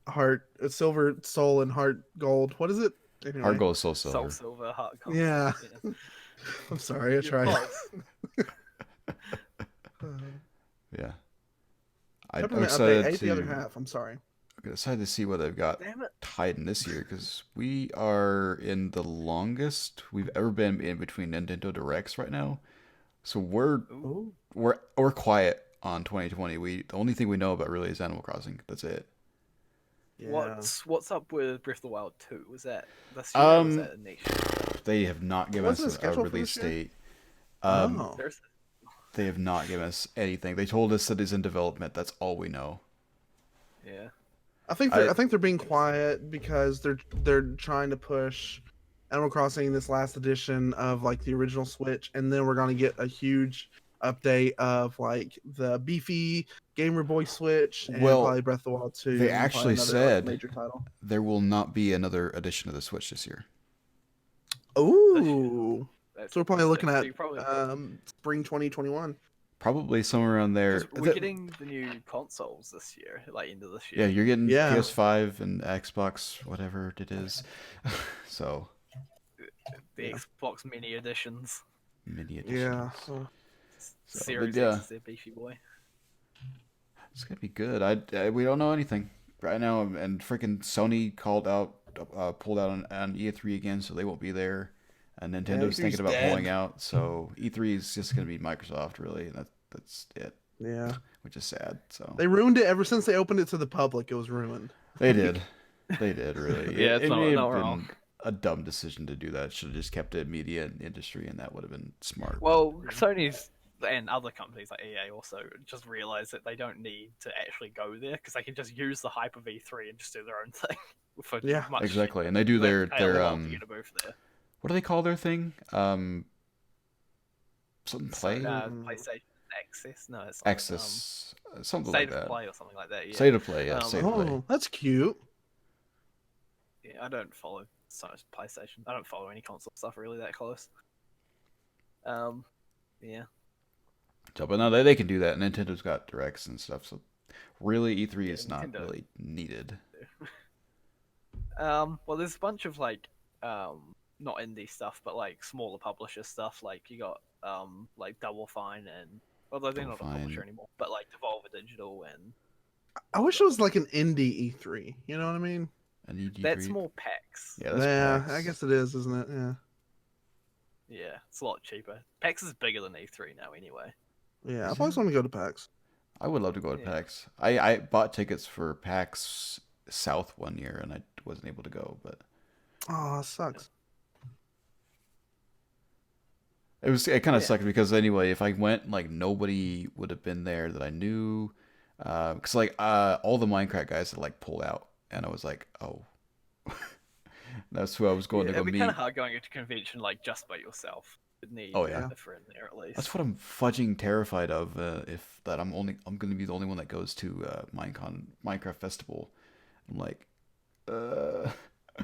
Heart, Silver Soul and Heart Gold. What is it? Anyway.
Heart Gold is Soul
Soul
Silver.
Silver, Heart Gold.
Yeah.
Yeah.
I'm sorry, I
You're
tried.
close.
Yeah. I'm
Peppermint update
excited
ate the other
to
half. I'm sorry.
I'm excited to see what they've got
Damn it.
tied in this year because we are in the longest we've ever been in between Nintendo Directs right now. So we're
Ooh.
we're quiet on 2020. The only thing we know about really is Animal Crossing. That's it.
Yeah.
What's up with Breath of the Wild 2? Was that this year or was that a next year?
They have not given
Wasn't
us
it
a
scheduled for
release
this year?
date.
Oh.
There's
They have not given us anything. They told us that it's in development. That's all we know.
yeah.
I think they're being quiet because they're trying to push Animal Crossing this last edition of like the original Switch, and then we're gonna get a huge update of like the beefy Gamer Boy Switch and
Well,
probably Breath of the Wild 2.
they
and probably
actually
another,
said
major title.
there will not be another edition of the Switch this year.
Ooh.
That's
So we're probably looking at
so you probably
spring 2021.
Probably somewhere around there.
because we're getting the new consoles this year, like into this
Yeah,
year.
you're getting
Yeah.
PS5 and Xbox, whatever it is. So
The Xbox Mini editions.
mini editions.
Yeah.
So,
Series
but yeah.
X is their beefy boy.
It's gonna be good. We don't know anything right now, and freaking Sony pulled out on E3 again, so they won't be there. And Nintendo's
E3's
thinking about
dead.
pulling out, so E3 is just gonna be Microsoft really, and that's it,
Yeah.
which is sad. So
They ruined it ever since they opened it to the public. It was ruined.
they did really.
Yeah, it's
it
not
may have
wrong.
been a dumb decision to do that. Should have just kept it media and industry, and that would have been smart.
Well, Sony's and other companies like EA also just realize that they don't need to actually go there because they can just use the hype of E3 and just do their own thing. For much
Exactly,
cheaper.
and they do
They
their
pay a lot to get a booth there.
what do they call their thing? Something play?
PlayStation Access? No, it's not.
Access, something
State
like that.
of Play or something like that. Yeah.
State of Play, yeah. State of Play.
Oh, that's cute.
Yeah, I don't follow so much PlayStation. I don't follow any console stuff really that close. Yeah.
So, but no, they can do that. Nintendo's got directs and stuff, so really E3 is not
Nintendo.
really needed.
Well, there's a bunch of like, not indie stuff, but like smaller publisher stuff. Like you got like Double Fine and although they're not a publisher anymore, but like Devolver Digital and.
I wish it was like an indie E3. You know what I mean?
An E3?
That's more PAX.
Yeah, that's PAX.
I guess it is, isn't it? Yeah.
Yeah, it's a lot cheaper. PAX is bigger than E3 now, anyway.
Yeah, I've always wanted to go to PAX.
I would love to go to PAX. I bought tickets for PAX South one year, and I wasn't able to go, but...
Oh, it sucks.
It kind of sucked because anyway, if I went, like, nobody would have been there that I knew. Because, like, all the Minecraft guys had, like, pulled out, and I was like, oh. That's who I was going to go meet.
It'd be kind of hard going to a convention, like, just by yourself. You'd need a friend there, at least.
That's what I'm fudging terrified of, if that I'm going to be the only one that goes to Minecraft Festival. I'm like,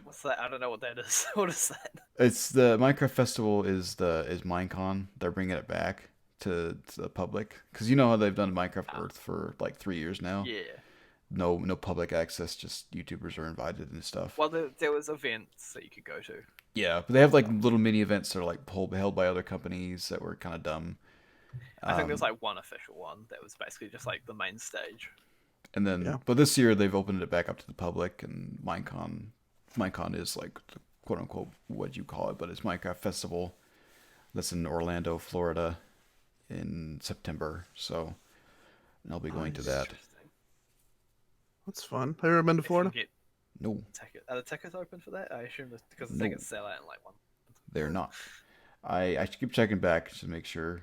What's that? I don't know what that is. What is that?
It's the Minecraft Festival is Minecon. They're bringing it back to the public because you know how they've done Minecraft Earth for like 3 years now.
Yeah.
No public access. Just YouTubers are invited and stuff.
Well, there was events that you could go to.
Yeah, but they have like little mini events that are like held by other companies that were kind of dumb.
I think there's like one official one that was basically just like the main stage.
And then, but this year they've opened it back up to the public, and Minecon is like the quote unquote what you call it, but it's Minecraft Festival. That's in Orlando, Florida, in September. So I'll be going to that.
That's fun. Have you ever been to Florida?
No.
Are the tickets open for that? I assume because the tickets sell out in like one.
They're not. I keep checking back to make sure,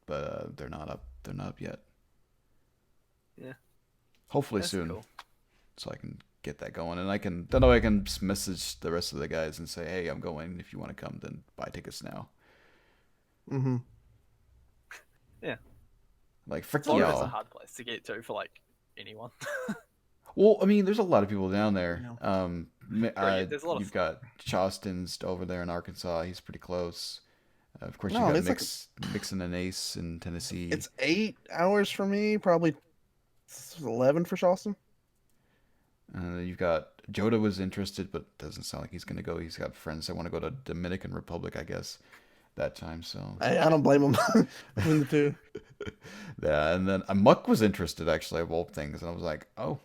but they're not up. They're not up yet.
Yeah.
Hopefully soon, so I can get that going, and I can just message the rest of the guys and say, hey, I'm going. If you want to come, then buy tickets now.
Mm-hmm.
Yeah.
Like frick
y'all.
y'all.
It's a hard place to get to for like anyone.
Well, I mean, there's a lot of people down there.
There's a lot
you've got Chostin's over there in Arkansas. He's pretty close. Of course, you got Mickson and Ace in Tennessee.
It's 8 hours for me, probably 11 for Charleston.
You've got Joda was interested, but doesn't sound like he's going to go. He's got friends that want to go to Dominican Republic, I guess, that time. So
I don't blame him. Between the two.
Yeah, and then Muck was interested, actually, of all things, and I was like, oh.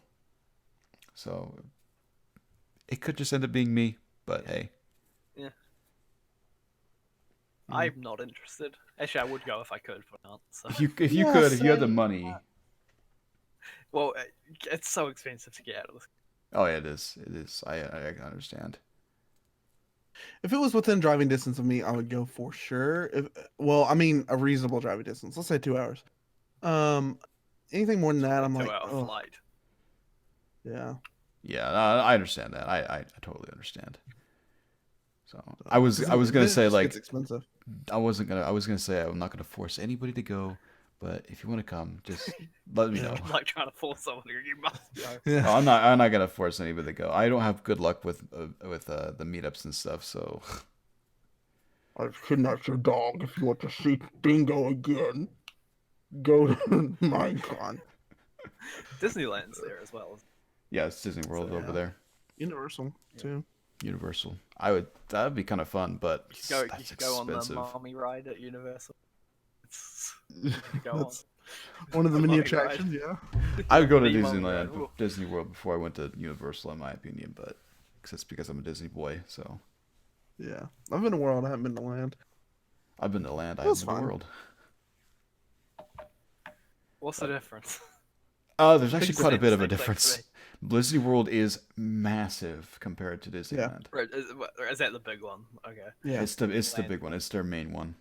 So it could just end up being me, but hey.
Yeah. I'm not interested. Actually, I would go if I could, but not. So.
If you had the money.
Well, it's so expensive to get out of this.
Oh yeah, it is. It is. I understand.
If it was within driving distance of me, I would go for sure. A reasonable driving distance. Let's say 2 hours. Anything more than that, I'm like,
2 hour flight.
Yeah.
Yeah, I understand that. I totally understand. So I was gonna say like
it's expensive.
I was gonna say I'm not gonna force anybody to go, but if you want to come, just let me know.
I'm like trying to force someone to go. You must go.
Yeah.
No, I'm not gonna force anybody to go. I don't have good luck with the meetups and stuff. So
I've kidnapped your dog. If you want to see Bingo again, go to Minecon.
Disneyland's there as well.
Yeah, it's Disney World over there.
Universal too.
Universal. That'd be kind of fun, but
you
that's
could go on the
expensive.
mommy ride at Universal. Go on.
One of the mini
Mommy
attractions,
ride.
yeah.
I would go to
Me mommy ride.
Disneyland, Disney World before I went to Universal, in my opinion, but it's because I'm a Disney boy. So
Yeah, I've been to World. I haven't been to Land.
I've been to Land. I
That's
haven't been to
fun.
World.
What's the difference?
There's actually
Same
quite a bit of a
thing for
difference.
me.
Disney World is massive compared to Disneyland.
Right, is that the big one? Okay.
Yeah.
It's the big one. It's their main one.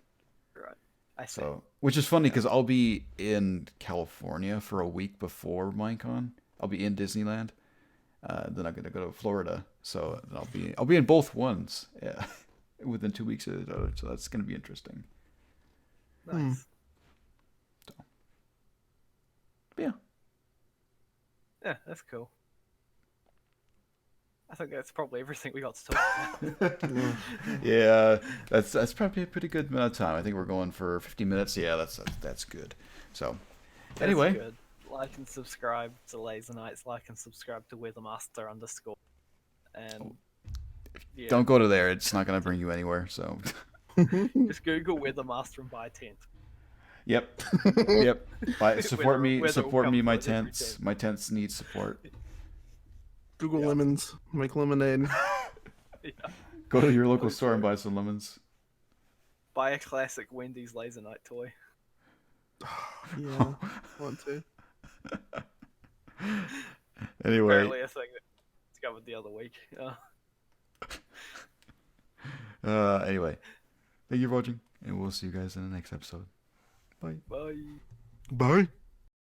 Right. I see.
So, which is funny because I'll be in California for a week before Minecon. I'll be in Disneyland. Then I'm gonna go to Florida. So then I'll be in both ones. Yeah, within 2 weeks of each other. So that's gonna be interesting.
Nice.
So, but yeah.
Yeah, that's cool. I think that's probably everything we got to talk about.
Yeah, that's probably a pretty good amount of time. I think we're going for 50 minutes. Yeah, that's good. So,
That's
anyway,
good. Like and subscribe to Laser Nights. Like and subscribe to WeatherMaster _. And yeah,
don't go to there. It's not gonna bring you anywhere. So,
just Google WeatherMaster and buy a tent.
yep, yep. Support me.
Weather will
Support
come
me. My
with every
tents.
tent.
My tents need support.
Google lemons, make lemonade.
Yeah.
Go to your local store and buy some lemons.
Buy a classic Wendy's Laser Night toy.
Yeah, want to.
Anyway,
Apparently a thing that discovered the other week.
anyway, thank you for watching, and we'll see you guys in the next episode. Bye.
Bye.
Bye.